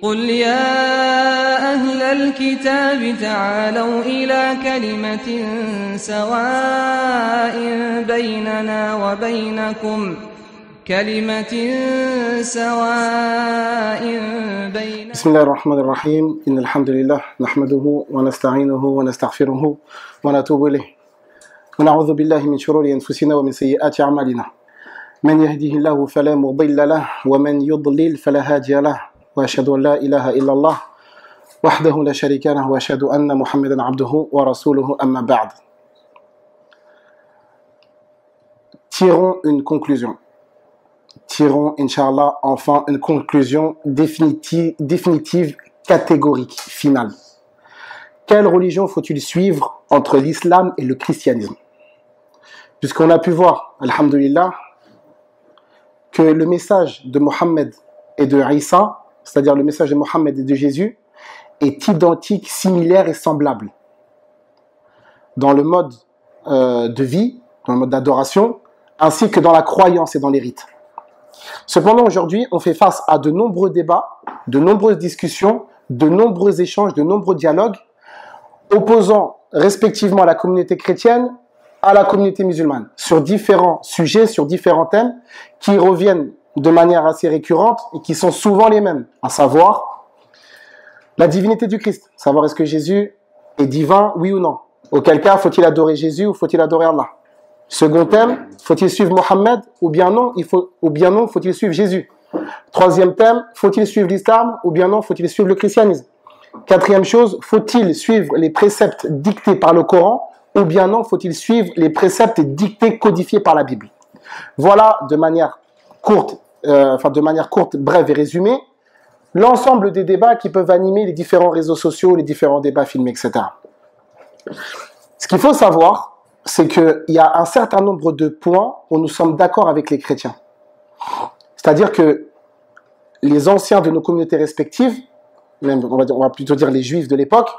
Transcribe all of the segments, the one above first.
قل يا أهل الكتاب تعالوا إلى كلمة سواء بيننا وبينكم بسم الله الرحمن الرحيم إن الحمد لله نحمده ونستعينه ونستغفره ونتوب إليه ونعوذ بالله من شرور أنفسنا ومن سيئات أعمالنا من يهده الله فلا مضل له ومن يضلل فلا هادي له وأشهد أن لا إله إلا الله وحده لا شريك له وأشهد أن محمدا عبده ورسوله أما بعد. Tirons une conclusion. Tirons, Inch'Allah, enfin une conclusion définitive, catégorique, finale. Quelle religion faut-il suivre entre l'islam et le christianisme? Puisqu'on a pu voir, alhamdulillah, que le message de Mohammed et de Isa, c'est-à-dire le message de Mohammed et de Jésus, est identique, similaire et semblable. Dans le mode de vie, dans le mode d'adoration, ainsi que dans la croyance et dans les rites. Cependant, aujourd'hui, on fait face à de nombreux débats, de nombreuses discussions, de nombreux échanges, de nombreux dialogues, opposant respectivement la communauté chrétienne à la communauté musulmane, sur différents sujets, sur différents thèmes, qui reviennent de manière assez récurrente et qui sont souvent les mêmes, à savoir la divinité du Christ, savoir est-ce que Jésus est divin, oui ou non. Auquel cas, faut-il adorer Jésus ou faut-il adorer Allah? Second thème, faut-il suivre Mohammed ou bien non, faut-il suivre Jésus? Troisième thème, faut-il suivre l'islam ou bien non, faut-il suivre le christianisme? Quatrième chose, faut-il suivre les préceptes dictés par le Coran ou bien non, faut-il suivre les préceptes dictés, codifiés par la Bible? Voilà, de manière courte, brève et résumée, l'ensemble des débats qui peuvent animer les différents réseaux sociaux, les différents débats filmés, etc. Ce qu'il faut savoir, c'est qu'il y a un certain nombre de points où nous sommes d'accord avec les chrétiens. C'est-à-dire que les anciens de nos communautés respectives, même on va plutôt dire les juifs de l'époque,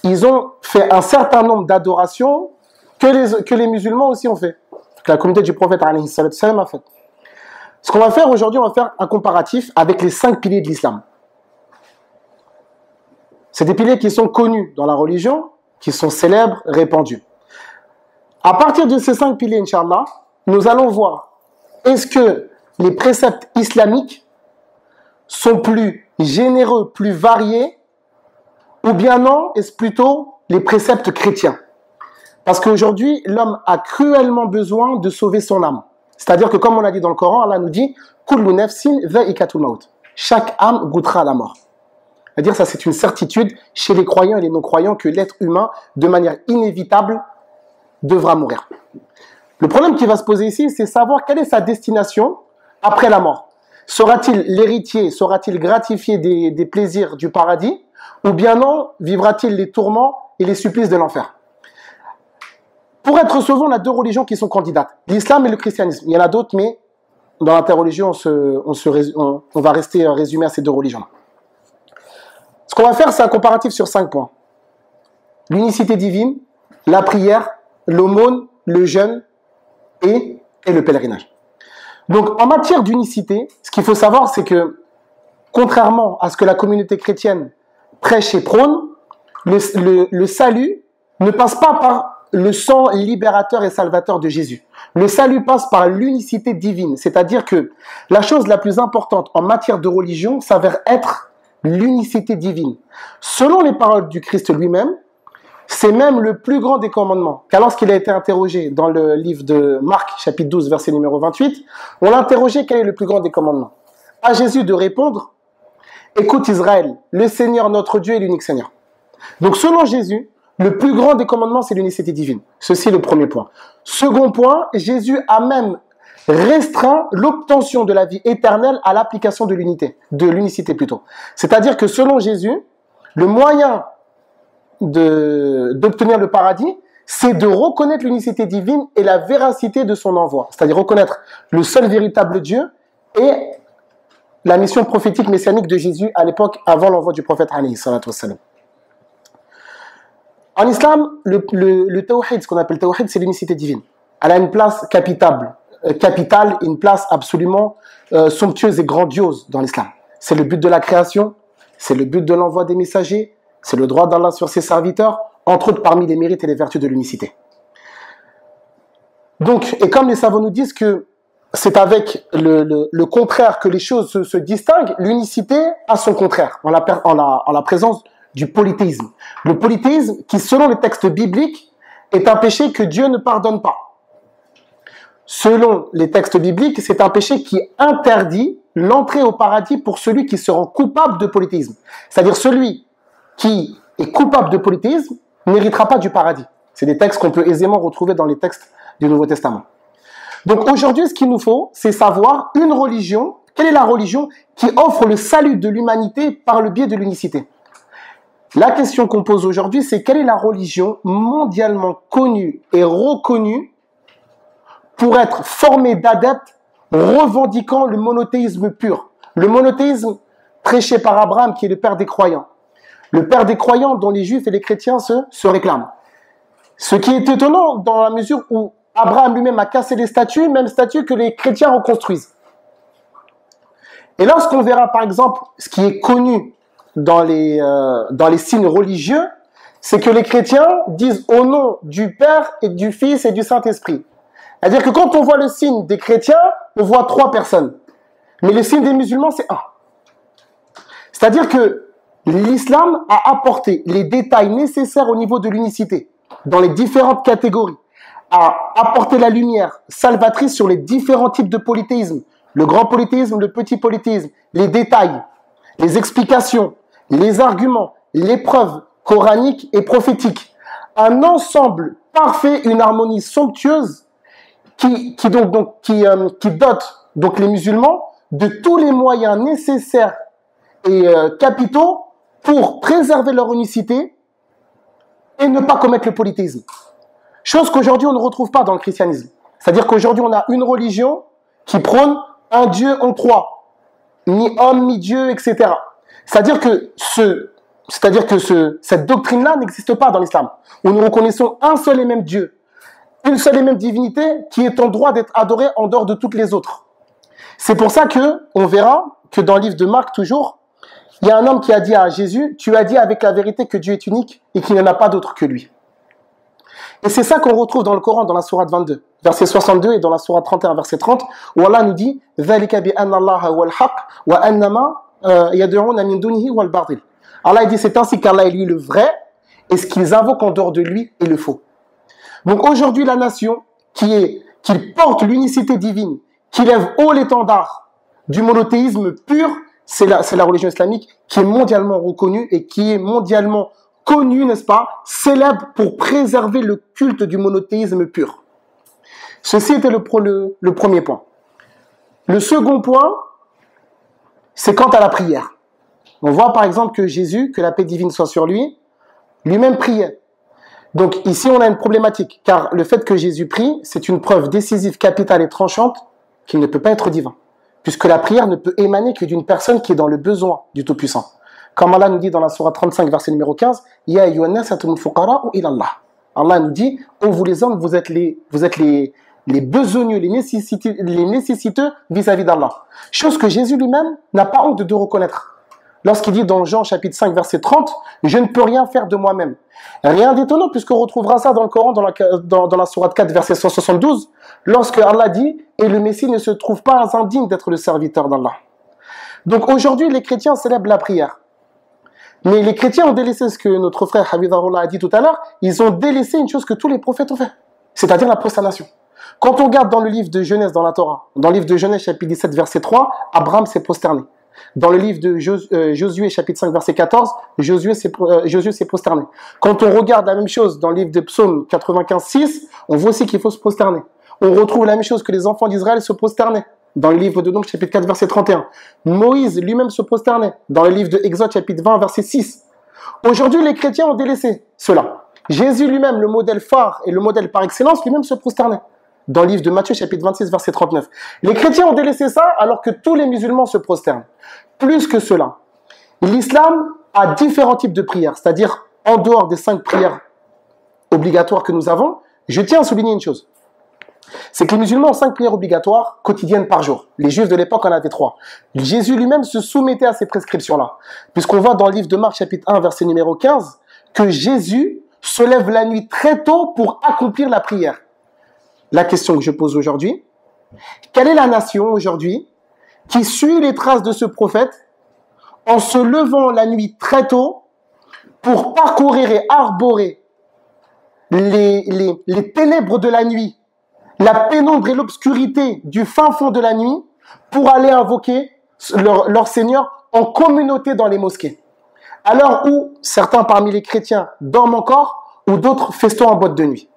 ils ont fait un certain nombre d'adorations que les musulmans aussi ont fait, que la communauté du prophète alayhi salam a fait. Ce qu'on va faire aujourd'hui, on va faire un comparatif avec les 5 piliers de l'islam. C'est des piliers qui sont connus dans la religion, qui sont célèbres, répandus. À partir de ces 5 piliers, Inch'Allah, nous allons voir est-ce que les préceptes islamiques sont plus généreux, plus variés, ou bien non, est-ce plutôt les préceptes chrétiens? Parce qu'aujourd'hui, l'homme a cruellement besoin de sauver son âme. C'est-à-dire que comme on a dit dans le Coran, Allah nous dit « Kullu nafsin dha'iqatul maut » chaque âme goûtera la mort. C'est-à-dire ça, c'est une certitude chez les croyants et les non-croyants que l'être humain, de manière inévitable, devra mourir. Le problème qui va se poser ici, c'est savoir quelle est sa destination après la mort. Sera-t-il l'héritier, sera-t-il gratifié des plaisirs du paradis, ou bien non, vivra-t-il les tourments et les supplices de l'enfer? Pour être sauvé, on a 2 religions qui sont candidates, l'islam et le christianisme. Il y en a d'autres, mais dans l'interreligion, on va rester résumé à ces 2 religions. Ce qu'on va faire, c'est un comparatif sur 5 points. L'unicité divine, la prière, l'aumône, le jeûne et le pèlerinage. Donc, en matière d'unicité, ce qu'il faut savoir, c'est que, contrairement à ce que la communauté chrétienne prêche et prône, le salut ne passe pas par le sang libérateur et salvateur de Jésus. Le salut passe par l'unicité divine, c'est-à-dire que la chose la plus importante en matière de religion s'avère être l'unicité divine. Selon les paroles du Christ lui-même, c'est même le plus grand des commandements. Car lorsqu'il a été interrogé dans le livre de Marc, chapitre 12, verset numéro 28, on l'a interrogé quel est le plus grand des commandements. À Jésus de répondre, écoute Israël, le Seigneur notre Dieu est l'unique Seigneur. Donc selon Jésus, le plus grand des commandements, c'est l'unicité divine. Ceci est le premier point. Second point, Jésus a même restreint l'obtention de la vie éternelle à l'application de l'unicité plutôt. C'est-à-dire que selon Jésus, le moyen d'obtenir le paradis, c'est de reconnaître l'unicité divine et la véracité de son envoi. C'est-à-dire reconnaître le seul véritable Dieu et la mission prophétique messianique de Jésus à l'époque avant l'envoi du prophète alayhi salatu wassalam. En islam, le tawhid, ce qu'on appelle tawhid, c'est l'unicité divine. Elle a une place capitale, une place absolument somptueuse et grandiose dans l'islam. c'est le but de la création, c'est le but de l'envoi des messagers, c'est le droit d'Allah sur ses serviteurs, entre autres parmi les mérites et les vertus de l'unicité. Donc, et comme les savants nous disent que c'est avec le contraire que les choses se distinguent, l'unicité a son contraire, en la présence du polythéisme. Le polythéisme, qui selon les textes bibliques, est un péché que Dieu ne pardonne pas. Selon les textes bibliques, c'est un péché qui interdit l'entrée au paradis pour celui qui se rend coupable de polythéisme. C'est-à-dire celui qui est coupable de polythéisme n'héritera pas du paradis. C'est des textes qu'on peut aisément retrouver dans les textes du Nouveau Testament. Donc aujourd'hui, ce qu'il nous faut, c'est savoir une religion, quelle est la religion qui offre le salut de l'humanité par le biais de l'unicité. La question qu'on pose aujourd'hui, c'est quelle est la religion mondialement connue et reconnue pour être formée d'adeptes revendiquant le monothéisme pur. Le monothéisme prêché par Abraham, qui est le père des croyants. Le père des croyants dont les juifs et les chrétiens se réclament. Ce qui est étonnant dans la mesure où Abraham lui-même a cassé les statues, même statues que les chrétiens reconstruisent. Et lorsqu'on verra par exemple ce qui est connu dans les signes religieux, c'est que les chrétiens disent au nom du Père et du Fils et du Saint-Esprit. C'est-à-dire que quand on voit le signe des chrétiens, on voit 3 personnes. Mais le signe des musulmans, c'est 1. C'est-à-dire que l'islam a apporté les détails nécessaires au niveau de l'unicité, dans les différentes catégories, a apporté la lumière salvatrice sur les différents types de polythéisme, le grand polythéisme, le petit polythéisme, les détails, les explications, les arguments, les preuves coraniques et prophétiques. Un ensemble parfait, une harmonie somptueuse qui dote donc les musulmans de tous les moyens nécessaires et capitaux pour préserver leur unicité et ne pas commettre le polythéisme. Chose qu'aujourd'hui on ne retrouve pas dans le christianisme. C'est-à-dire qu'aujourd'hui on a une religion qui prône un Dieu en 3, ni homme, ni Dieu, etc. C'est-à-dire que cette doctrine-là n'existe pas dans l'islam, où nous reconnaissons un seul et même Dieu, une seule et même divinité qui est en droit d'être adorée en dehors de toutes les autres. C'est pour ça que on verra que dans le livre de Marc toujours, il y a un homme qui a dit à Jésus, tu as dit avec la vérité que Dieu est unique et qu'il n'y en a pas d'autre que lui. Et c'est ça qu'on retrouve dans le Coran, dans la sourate 22, verset 62, et dans la sourate 31, verset 30, où Allah nous dit ذَلِكَ بِأَنَّ اللَّهَ هُوَ الْحَقُّ وَأَنَّمَا يَدْعُونَ مِن دُونِهِ هُوَ الْبَاطِلُ. Allah dit c'est ainsi qu'Allah est lui le vrai, et ce qu'ils invoquent en dehors de lui est le faux. Donc aujourd'hui, la nation qui porte l'unicité divine, qui lève haut l'étendard du monothéisme pur, c'est la religion islamique qui est mondialement reconnue et qui est mondialement connue, n'est-ce pas, célèbre pour préserver le culte du monothéisme pur. Ceci était le premier point. Le second point, c'est quant à la prière. On voit par exemple que Jésus, que la paix divine soit sur lui, lui-même priait. Donc ici on a une problématique, car le fait que Jésus prie, c'est une preuve décisive, capitale et tranchante qu'il ne peut pas être divin, puisque la prière ne peut émaner que d'une personne qui est dans le besoin du Tout-Puissant. Comme Allah nous dit dans la sourate 35, verset numéro 15, « Ya ayyuhannas antumul fuqara'u ila Allah » Allah nous dit, « Oh vous les hommes, vous êtes les besogneux, les nécessiteux vis-à-vis d'Allah. » Chose que Jésus lui-même n'a pas honte de reconnaître. Lorsqu'il dit dans Jean chapitre 5 verset 30, « Je ne peux rien faire de moi-même. » Rien d'étonnant puisqu'on retrouvera ça dans le Coran, dans la sourate 4 verset 172, lorsque Allah dit « Et le Messie ne se trouve pas indigne d'être le serviteur d'Allah. » Donc aujourd'hui, les chrétiens célèbrent la prière. Mais les chrétiens ont délaissé ce que notre frère Hafidhahullah a dit tout à l'heure, ils ont délaissé une chose que tous les prophètes ont fait, c'est-à-dire la prosternation. Quand on regarde dans le livre de Genèse, dans la Torah, dans le livre de Genèse chapitre 17 verset 3, Abraham s'est prosterné. Dans le livre de Josué chapitre 5 verset 14, Josué s'est prosterné. Quand on regarde la même chose dans le livre de Psaume 95-6, on voit aussi qu'il faut se prosterner. On retrouve la même chose que les enfants d'Israël se prosternaient. Dans le livre de Nombre chapitre 4 verset 31. Moïse lui-même se prosternait. Dans le livre de Exode chapitre 20 verset 6. Aujourd'hui, les chrétiens ont délaissé cela. Jésus lui-même, le modèle phare et le modèle par excellence, lui-même se prosternait. Dans le livre de Matthieu chapitre 26 verset 39. Les chrétiens ont délaissé ça alors que tous les musulmans se prosternent. Plus que cela, l'islam a différents types de prières, c'est-à-dire en dehors des 5 prières obligatoires que nous avons. Je tiens à souligner une chose. C'est que les musulmans ont 5 prières obligatoires quotidiennes par jour. Les juifs de l'époque en avaient 3. Jésus lui-même se soumettait à ces prescriptions-là. Puisqu'on voit dans le livre de Marc, chapitre 1, verset numéro 15, que Jésus se lève la nuit très tôt pour accomplir la prière. La question que je pose aujourd'hui, quelle est la nation aujourd'hui qui suit les traces de ce prophète en se levant la nuit très tôt pour parcourir et arborer les ténèbres de la nuit, la pénombre et l'obscurité du fin fond de la nuit pour aller invoquer leur Seigneur en communauté dans les mosquées. À l'heure où certains parmi les chrétiens dorment encore ou d'autres festoient en boîte de nuit.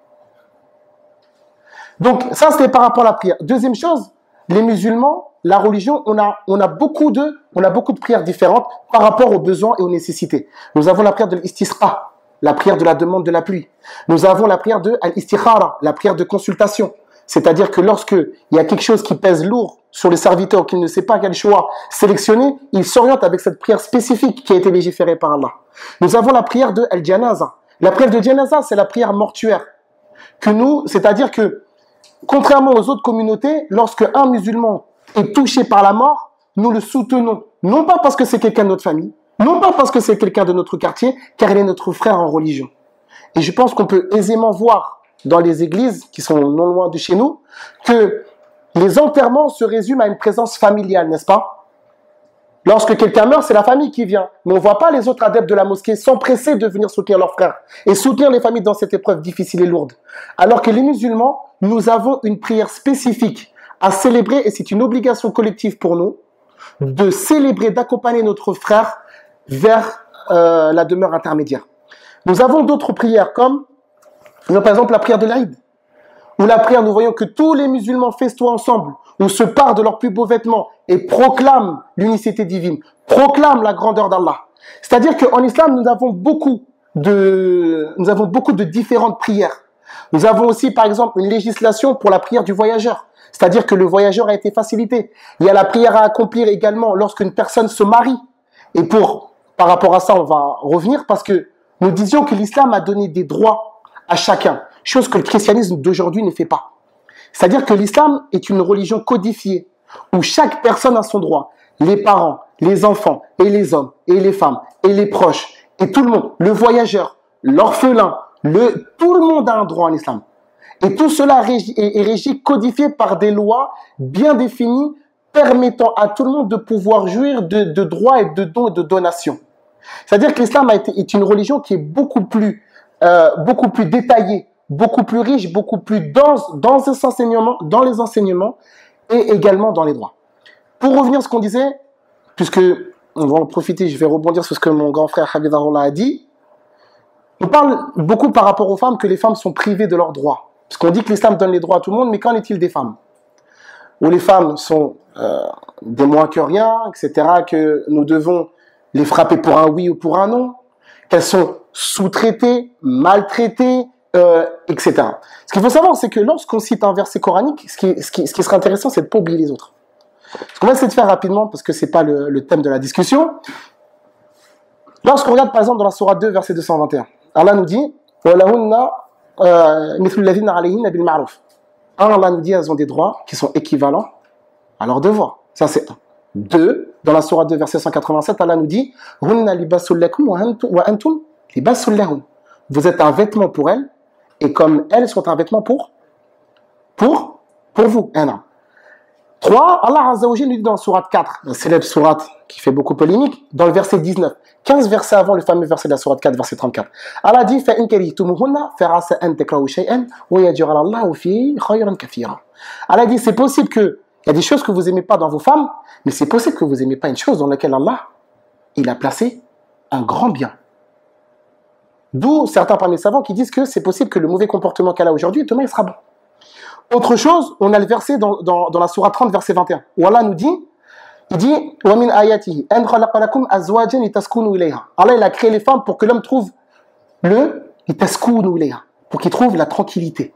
Donc ça c'était par rapport à la prière. Deuxième chose, les musulmans, la religion, on a beaucoup de prières différentes par rapport aux besoins et aux nécessités. Nous avons la prière de l'istisqa, la prière de la demande de la pluie. Nous avons la prière de al-istikhara, la prière de consultation. C'est-à-dire que lorsque il y a quelque chose qui pèse lourd sur le serviteur, qu'il ne sait pas quel choix sélectionner, il s'oriente avec cette prière spécifique qui a été légiférée par Allah. Nous avons la prière de al-janaza. La prière de janaza, c'est la prière mortuaire. C'est-à-dire que, contrairement aux autres communautés, lorsque un musulman est touché par la mort, nous le soutenons. Non pas parce que c'est quelqu'un de notre famille, non pas parce que c'est quelqu'un de notre quartier, car il est notre frère en religion. Et je pense qu'on peut aisément voir dans les églises qui sont non loin de chez nous que les enterrements se résument à une présence familiale, n'est-ce pas? Lorsque quelqu'un meurt, c'est la famille qui vient. Mais on ne voit pas les autres adeptes de la mosquée s'empresser de venir soutenir leurs frères et soutenir les familles dans cette épreuve difficile et lourde. Alors que les musulmans, nous avons une prière spécifique à célébrer, et c'est une obligation collective pour nous, de célébrer, d'accompagner notre frère vers la demeure intermédiaire. Nous avons d'autres prières comme, par exemple, la prière de l'Aïd, où la prière, nous voyons que tous les musulmans festoient ensemble, ou se partent de leurs plus beaux vêtements et proclament l'unicité divine, proclament la grandeur d'Allah. C'est-à-dire qu'en islam, nous avons beaucoup de différentes prières. Nous avons aussi, par exemple, une législation pour la prière du voyageur. C'est-à-dire que le voyageur a été facilité. Il y a la prière à accomplir également lorsqu'une personne se marie. Et par rapport à ça, on va revenir parce que nous disions que l'islam a donné des droits à chacun, chose que le christianisme d'aujourd'hui ne fait pas. C'est-à-dire que l'islam est une religion codifiée où chaque personne a son droit. Les parents, les enfants, et les hommes, et les femmes, et les proches, et tout le monde, le voyageur, l'orphelin, tout le monde a un droit en islam. Et tout cela est régi, codifié par des lois bien définies, permettant à tout le monde de pouvoir jouir de droits et de dons et de donations. C'est-à-dire que l'islam est une religion qui est beaucoup plus détaillée, beaucoup plus riche, beaucoup plus dense dans les enseignements et également dans les droits. Pour revenir à ce qu'on disait, puisque on va en profiter, je vais rebondir sur ce que mon grand frère Hafidhahullah a dit. On parle beaucoup par rapport aux femmes que les femmes sont privées de leurs droits. Parce qu'on dit que l'islam donne les droits à tout le monde, mais qu'en est-il des femmes? Où les femmes sont des moins que rien, etc., que nous devons les frapper pour un oui ou pour un non, qu'elles sont sous-traitées, maltraitées, etc. Ce qu'il faut savoir, c'est que lorsqu'on cite un verset coranique, ce qui serait intéressant, c'est de ne pas oublier les autres. Ce qu'on va essayer de faire rapidement, parce que ce n'est pas le thème de la discussion. Lorsqu'on regarde par exemple dans la sourate 2, verset 221, Allah nous dit Allah nous dit elles ont des droits qui sont équivalents à leurs devoirs. Ça c'est un. 2, dans la sourate 2, verset 187, Allah nous dit Hunna libasul lakum wa antum libasul lahun. Vous êtes un vêtement pour elles, et comme elles sont un vêtement pour vous. 3, Allah Azza wa Jalla nous dit dans la sourate 4, la célèbre sourate qui fait beaucoup polémique, dans le verset 19, 15 versets avant le fameux verset de la sourate 4, verset 34. Allah dit فَإِنْ كَرِهْتُمُوهُنَّ فَعَسَىٰ أَنْ تَكْرَهُوا شَيْئًا وَيَجْعَلَ اللَّهُ فِيهِ خَيْرًا كَثِيرًا. Allah dit c'est possible que il y a des choses que vous aimez pas dans vos femmes, mais c'est possible que vous aimez pas une chose dans laquelle Allah il a placé un grand bien. D'où certains parmi les savants qui disent que c'est possible que le mauvais comportement qu'elle a aujourd'hui, demain il sera bon. Autre chose, on a le verset dans la sourate 30, verset 21, où Allah nous dit, il dit وَمِنْ آيَاتِهِ أَنْ خَلَقَ لَكُمْ أَزْوَاجًا لِتَسْكُنُوا إِلَيْهَا. Allah il a créé les femmes pour que l'homme trouve لِتَسْكُنُوا إِلَيْهَا, pour qu'il trouve la tranquillité,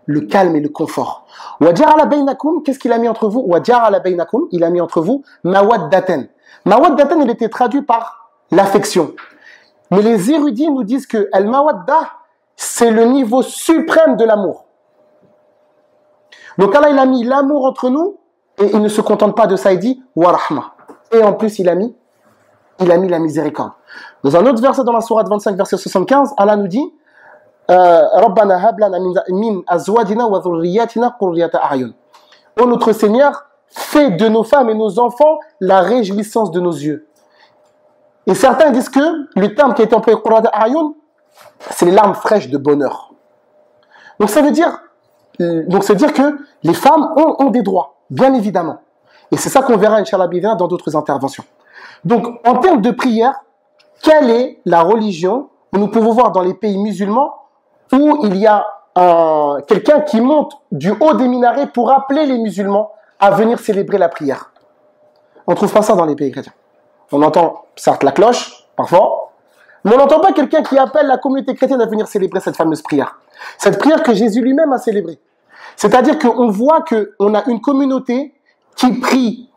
le calme et le confort. وَجَعَلَ بَيْنَكُمْ, qu'est-ce qu'il a mis entre vous? وَجَعَلَ بَيْنَكُمْ, il a mis entre vous مَوَدَّةً. Mawaddaten, il était traduit par l'affection. Mais les érudits nous disent que al-mawadda, c'est le niveau suprême de l'amour. Donc Allah, il a mis l'amour entre nous, et il ne se contente pas de ça, il dit wa rahma. Et en plus, il a mis la miséricorde. Dans un autre verset dans la sourate 25, verset 75, Allah nous dit Rabbana hab lana min azwajina wa dhurriyyatina qurrata a'yun. Ô notre Seigneur, fais de nos femmes et nos enfants la réjouissance de nos yeux. Et certains disent que le terme qui a été employé qurrata a'yun, c'est les larmes fraîches de bonheur. Donc ça veut dire que les femmes ont des droits, bien évidemment. Et c'est ça qu'on verra, Inch'Allah, dans d'autres interventions. Donc, en termes de prière, quelle est la religion où nous pouvons voir dans les pays musulmans où il y a quelqu'un qui monte du haut des minarets pour appeler les musulmans à venir célébrer la prière? On ne trouve pas ça dans les pays chrétiens. On entend, certes, la cloche, parfois, mais on n'entend pas quelqu'un qui appelle la communauté chrétienne à venir célébrer cette fameuse prière. Cette prière que Jésus lui-même a célébrée. C'est-à-dire qu'on voit qu'on a une communauté qui prie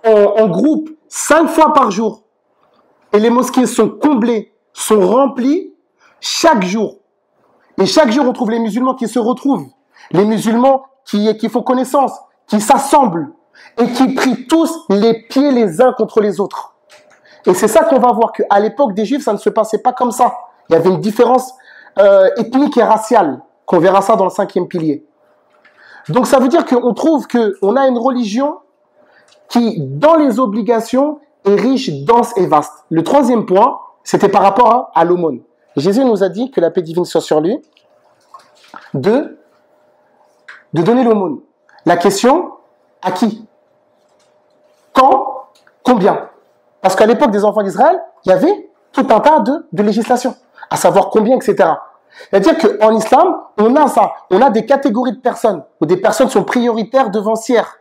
en groupe 5 fois par jour. Et les mosquées sont comblées, sont remplies chaque jour. Et chaque jour, on trouve les musulmans qui se retrouvent. Les musulmans qui font connaissance, qui s'assemblent et qui prient tous les pieds les uns contre les autres. Et c'est ça qu'on va voir, qu'à l'époque des Juifs, ça ne se passait pas comme ça. Il y avait une différence ethnique et raciale, qu'on verra ça dans le 5e pilier. Donc ça veut dire qu'on trouve qu'on a une religion qui, dans les obligations, est riche, dense et vaste. Le 3e point, c'était par rapport à l'aumône. Jésus nous a dit que la paix divine soit sur lui, de donner l'aumône. La question, à qui? Quand? Combien? Parce qu'à l'époque des enfants d'Israël, il y avait tout un tas de législations, à savoir combien, etc. C'est-à-dire qu'en islam, on a ça. On a des catégories de personnes, où des personnes sont prioritaires devancières.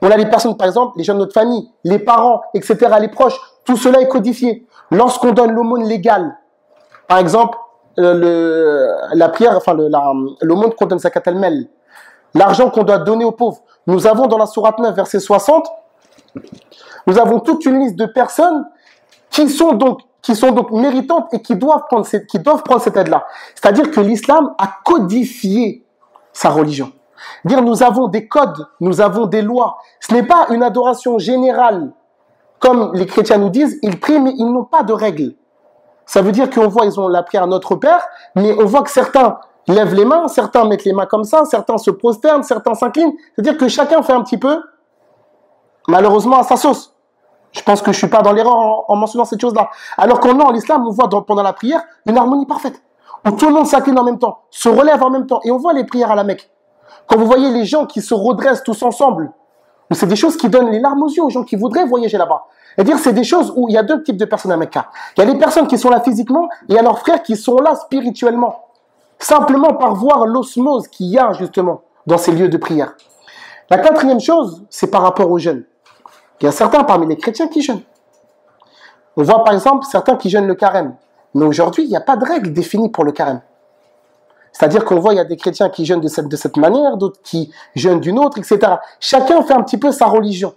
On a les personnes, par exemple, les gens de notre famille, les parents, etc., les proches. Tout cela est codifié. Lorsqu'on donne l'aumône légale, par exemple, la prière, enfin l'aumône qu'on donne zakat al-mal, l'argent qu'on doit donner aux pauvres. Nous avons dans la sourate 9, verset 60, nous avons toute une liste de personnes qui sont donc méritantes et qui doivent prendre cette aide-là. C'est-à-dire que l'islam a codifié sa religion. Dire nous avons des codes, nous avons des lois. Ce n'est pas une adoration générale, comme les chrétiens nous disent, ils prient mais ils n'ont pas de règles. Ça veut dire qu'on voit, ils ont la prière à notre Père, mais on voit que certains lèvent les mains, certains mettent les mains comme ça, certains se prosternent, certains s'inclinent. C'est-à-dire que chacun fait un petit peu, malheureusement, à sa sauce. Je pense que je suis pas dans l'erreur en mentionnant cette chose-là. Alors qu'en l'islam, on voit pendant la prière une harmonie parfaite, où tout le monde s'incline en même temps, se relève en même temps, et on voit les prières à la Mecque. Quand vous voyez les gens qui se redressent tous ensemble, c'est des choses qui donnent les larmes aux yeux aux gens qui voudraient voyager là-bas. C'est-à-dire, c'est des choses où il y a deux types de personnes à Mecca. Il y a les personnes qui sont là physiquement, et il y a leurs frères qui sont là spirituellement. Simplement par voir l'osmose qu'il y a justement dans ces lieux de prière. La 4e chose, c'est par rapport aux jeûnes. Il y a certains parmi les chrétiens qui jeûnent. On voit par exemple certains qui jeûnent le carême. Mais aujourd'hui, il n'y a pas de règle définie pour le carême. C'est-à-dire qu'on voit, il y a des chrétiens qui jeûnent de cette manière, d'autres qui jeûnent d'une autre, etc. Chacun fait un petit peu sa religion.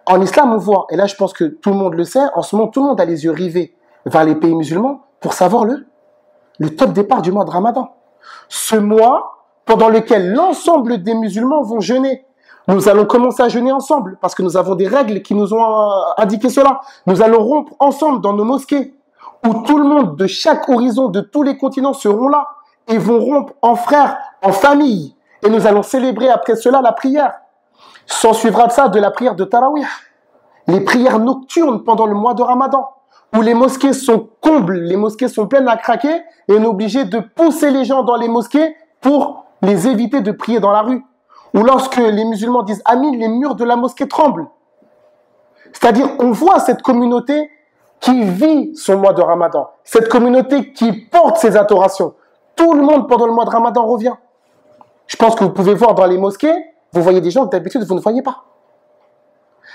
En islam, on voit, et là je pense que tout le monde le sait, en ce moment, tout le monde a les yeux rivés vers les pays musulmans pour savoir le top départ du mois de Ramadan. Ce mois pendant lequel l'ensemble des musulmans vont jeûner. Nous allons commencer à jeûner ensemble parce que nous avons des règles qui nous ont indiqué cela. Nous allons rompre ensemble dans nos mosquées où tout le monde de chaque horizon, de tous les continents seront là et vont rompre en frères, en famille. Et nous allons célébrer après cela la prière. S'en suivra de ça de la prière de Tarawih. Les prières nocturnes pendant le mois de Ramadan où les mosquées sont combles, les mosquées sont pleines à craquer et on est obligé de pousser les gens dans les mosquées pour les éviter de prier dans la rue. Ou lorsque les musulmans disent « Amin », les murs de la mosquée tremblent. C'est-à-dire, on voit cette communauté qui vit son mois de Ramadan. Cette communauté qui porte ses adorations. Tout le monde, pendant le mois de Ramadan, revient. Je pense que vous pouvez voir dans les mosquées, vous voyez des gens que d'habitude, vous ne voyez pas.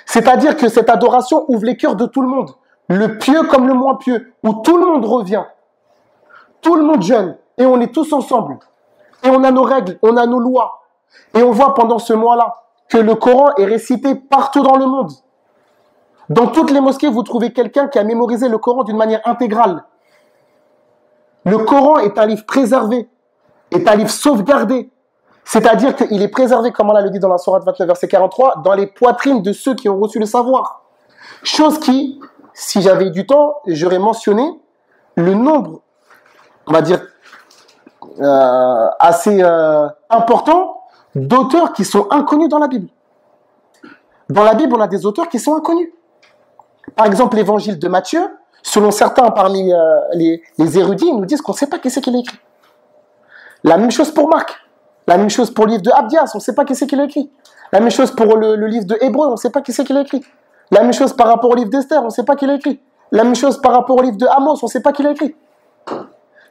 C'est-à-dire que cette adoration ouvre les cœurs de tout le monde. Le pieux comme le moins pieux. Où tout le monde revient. Tout le monde jeûne. Et on est tous ensemble. Et on a nos règles, on a nos lois. Et on voit pendant ce mois-là que le Coran est récité partout dans le monde. Dans toutes les mosquées, vous trouvez quelqu'un qui a mémorisé le Coran d'une manière intégrale. Le Coran est un livre préservé, est un livre sauvegardé. C'est-à-dire qu'il est préservé, comme Allah le dit dans la sourate 29, verset 43, dans les poitrines de ceux qui ont reçu le savoir. Chose qui, si j'avais eu du temps, j'aurais mentionné le nombre, on va dire, assez important d'auteurs qui sont inconnus dans la Bible. Dans la Bible, on a des auteurs qui sont inconnus. Par exemple, l'évangile de Matthieu, selon certains parmi les érudits, ils nous disent qu'on ne sait pas qui c'est qui l'a écrit. La même chose pour Marc. La même chose pour le livre de Abdias, on ne sait pas qui c'est qui l'a écrit. La même chose pour le livre de Hébreu, on ne sait pas qui c'est qui l'a écrit. La même chose par rapport au livre d'Esther, on ne sait pas qui l'a écrit. La même chose par rapport au livre de Amos, on ne sait pas qui l'a écrit.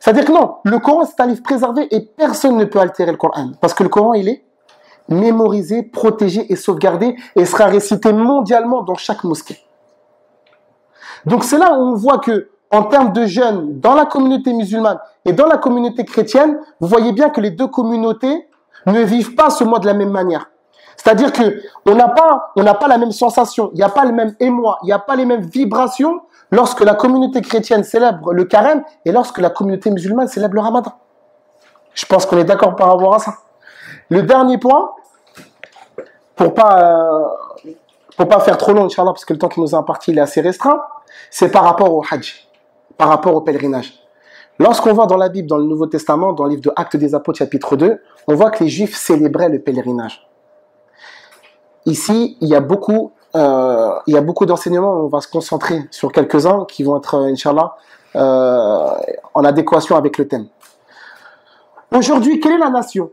C'est-à-dire que non, le Coran c'est un livre préservé et personne ne peut altérer le Coran. Parce que le Coran, il est mémorisé, protégé et sauvegardé et sera récité mondialement dans chaque mosquée. Donc c'est là où on voit que, en termes de jeunes, dans la communauté musulmane et dans la communauté chrétienne, vous voyez bien que les deux communautés ne vivent pas ce mois de la même manière. C'est-à-dire que on n'a pas la même sensation, il n'y a pas le même émoi, il n'y a pas les mêmes vibrations lorsque la communauté chrétienne célèbre le carême et lorsque la communauté musulmane célèbre le ramadan. Je pense qu'on est d'accord par rapport à ça. Le dernier point, pour pas faire trop long, Inch'Allah, parce que le temps qui nous est imparti il est assez restreint, c'est par rapport au Hajj, par rapport au pèlerinage. Lorsqu'on voit dans la Bible, dans le Nouveau Testament, dans le livre de Actes des Apôtres, chapitre 2, on voit que les Juifs célébraient le pèlerinage. Ici, il y a beaucoup d'enseignements, on va se concentrer sur quelques-uns qui vont être, Inch'Allah, en adéquation avec le thème. Aujourd'hui, quelle est la nation?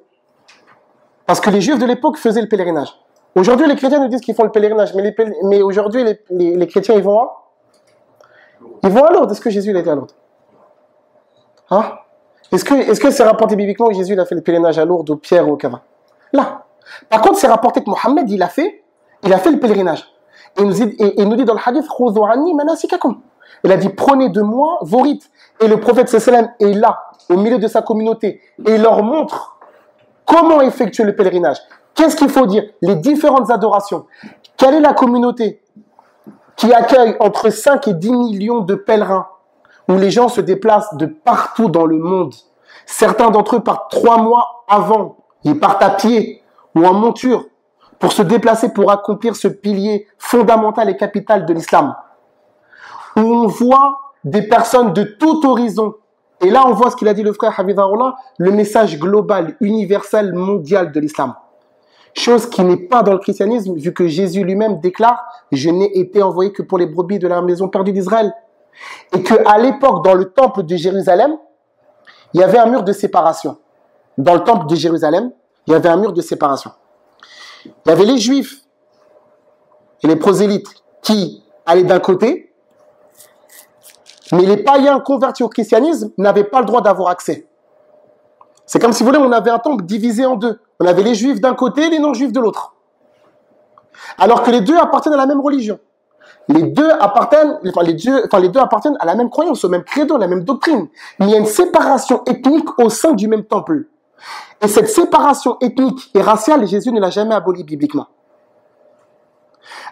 Parce que les Juifs de l'époque faisaient le pèlerinage. Aujourd'hui, les chrétiens nous disent qu'ils font le pèlerinage, mais aujourd'hui, les chrétiens, ils vont à Lourdes. Est-ce que Jésus il a été à Lourdes? Hein? Est-ce que c'est rapporté bibliquement que Jésus il a fait le pèlerinage à Lourdes, au Pierre ou au Cava? Là. Par contre, c'est rapporté que Mohammed, il a fait le pèlerinage. Il nous dit dans le hadith, Khudhu anni manasikakum. Il a dit, prenez de moi vos rites. Et le prophète sallam est là, au milieu de sa communauté, et il leur montre comment effectuer le pèlerinage. Qu'est-ce qu'il faut dire? Les différentes adorations. Quelle est la communauté qui accueille entre 5 et 10 millions de pèlerins, où les gens se déplacent de partout dans le monde? Certains d'entre eux partent 3 mois avant. Ils partent à pied ou en monture pour se déplacer, pour accomplir ce pilier fondamental et capital de l'islam. Où on voit des personnes de tout horizon. Et là, on voit ce qu'il a dit le frère Hafidhahullah, le message global, universel, mondial de l'islam. Chose qui n'est pas dans le christianisme, vu que Jésus lui-même déclare « Je n'ai été envoyé que pour les brebis de la maison perdue d'Israël ». Et qu'à l'époque, dans le temple de Jérusalem, il y avait un mur de séparation. Dans le temple de Jérusalem, il y avait un mur de séparation. Il y avait les Juifs et les prosélytes qui allaient d'un côté, mais les païens convertis au christianisme n'avaient pas le droit d'avoir accès. C'est comme si vous voulez, on avait un temple divisé en deux. On avait les Juifs d'un côté et les non-Juifs de l'autre. Alors que les deux appartiennent à la même religion. Les deux appartiennent à la même croyance, au même credo, à la même doctrine. Mais il y a une séparation ethnique au sein du même temple. Et cette séparation ethnique et raciale, Jésus ne l'a jamais abolie bibliquement.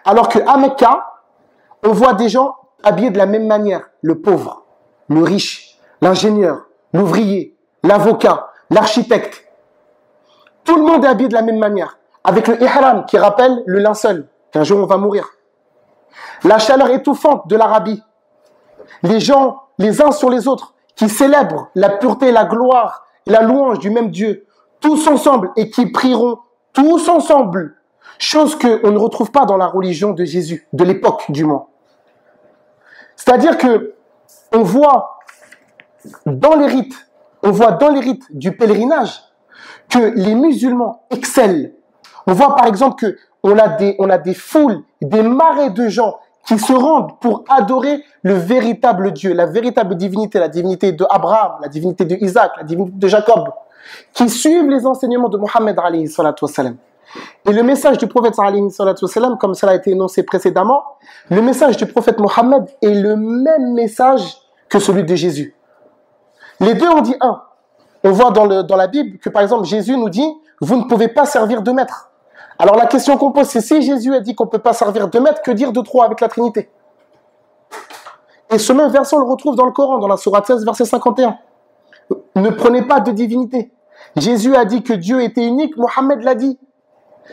Alors qu'à Mecca, on voit des gens habillés de la même manière. Le pauvre, le riche, l'ingénieur, l'ouvrier, l'avocat, l'architecte. Tout le monde est habillé de la même manière. Avec le ihram qui rappelle le linceul, qu'un jour on va mourir. La chaleur étouffante de l'Arabie. Les gens, les uns sur les autres, qui célèbrent la pureté, la gloire, la louange du même Dieu, tous ensemble, et qui prieront tous ensemble. Chose qu'on ne retrouve pas dans la religion de Jésus, de l'époque du moins. C'est-à-dire que on voit dans les rites du pèlerinage que les musulmans excellent. On voit par exemple que on a des foules, des marées de gens qui se rendent pour adorer le véritable Dieu, la véritable divinité, la divinité de Abraham, la divinité de Isaac, la divinité de Jacob, qui suivent les enseignements de Mohammed alayhi salatu wassalam. Et le message du prophète alayhi salatu wassalam, comme cela a été énoncé précédemment, le message du prophète Mohammed est le même message que celui de Jésus. Les deux ont dit un. On voit dans la Bible que par exemple Jésus nous dit « Vous ne pouvez pas servir deux maîtres ». Alors la question qu'on pose, c'est si Jésus a dit qu'on ne peut pas servir deux maîtres, que dire de trois avec la Trinité? Et ce même verset, on le retrouve dans le Coran, dans la sourate 16, verset 51. Ne prenez pas de divinité. Jésus a dit que Dieu était unique, Mohammed l'a dit.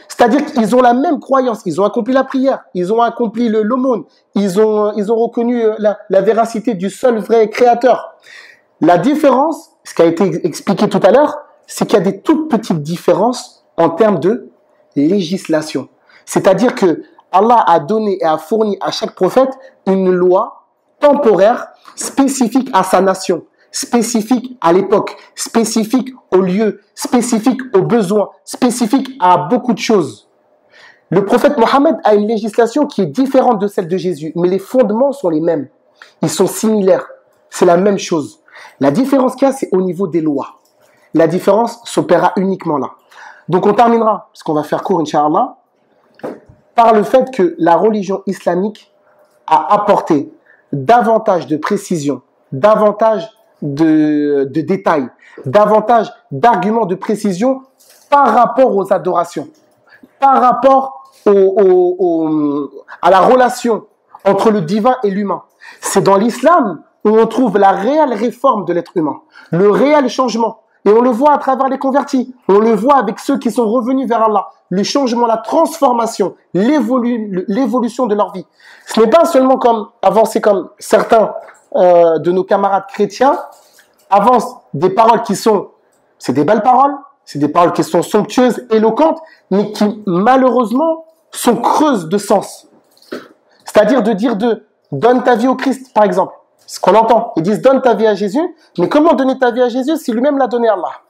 C'est-à-dire qu'ils ont la même croyance, ils ont accompli la prière, ils ont accompli l'aumône, ils ont reconnu la véracité du seul vrai créateur. La différence, ce qui a été expliqué tout à l'heure, c'est qu'il y a des toutes petites différences en termes de législation. C'est-à-dire que Allah a donné et a fourni à chaque prophète une loi temporaire spécifique à sa nation, spécifique à l'époque, spécifique au lieu, spécifique aux besoins, spécifique à beaucoup de choses. Le prophète Mohammed a une législation qui est différente de celle de Jésus, mais les fondements sont les mêmes. Ils sont similaires. C'est la même chose. La différence qu'il y a, c'est au niveau des lois. La différence s'opérera uniquement là. Donc on terminera, parce qu'on va faire court, Inch'Allah, par le fait que la religion islamique a apporté davantage de précision, davantage de détails, davantage d'arguments de précision par rapport aux adorations, par rapport à la relation entre le divin et l'humain. C'est dans l'islam où on trouve la réelle réforme de l'être humain, le réel changement. Et on le voit à travers les convertis, on le voit avec ceux qui sont revenus vers Allah, le changement, la transformation, l'évolution de leur vie. Ce n'est pas seulement comme avancer comme certains de nos camarades chrétiens avancent des paroles qui sont, c'est des belles paroles, c'est des paroles qui sont somptueuses, éloquentes, mais qui malheureusement sont creuses de sens. C'est-à-dire de dire donne ta vie au Christ, par exemple. Ce qu'on entend, ils disent donne ta vie à Jésus, mais comment donner ta vie à Jésus si lui-même l'a donné à Allah?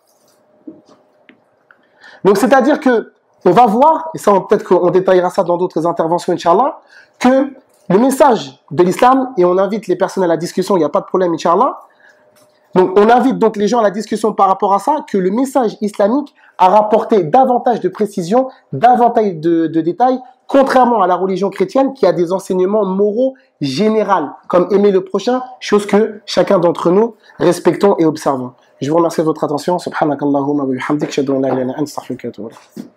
Donc c'est-à-dire que on va voir, et ça peut-être qu'on détaillera ça dans d'autres interventions, Inch'Allah, que le message de l'islam, et on invite les personnes à la discussion, il n'y a pas de problème, Inch'Allah. Donc on invite donc les gens à la discussion par rapport à ça, que le message islamique a rapporté davantage de précision, davantage de détails, contrairement à la religion chrétienne qui a des enseignements moraux généraux, comme aimer le prochain, chose que chacun d'entre nous respectons et observons. Je vous remercie de votre attention. Subhanakallahumma wa bihamdik, ashhadu an la ilaha illa anta, astaghfiruka wa atubu ilayk.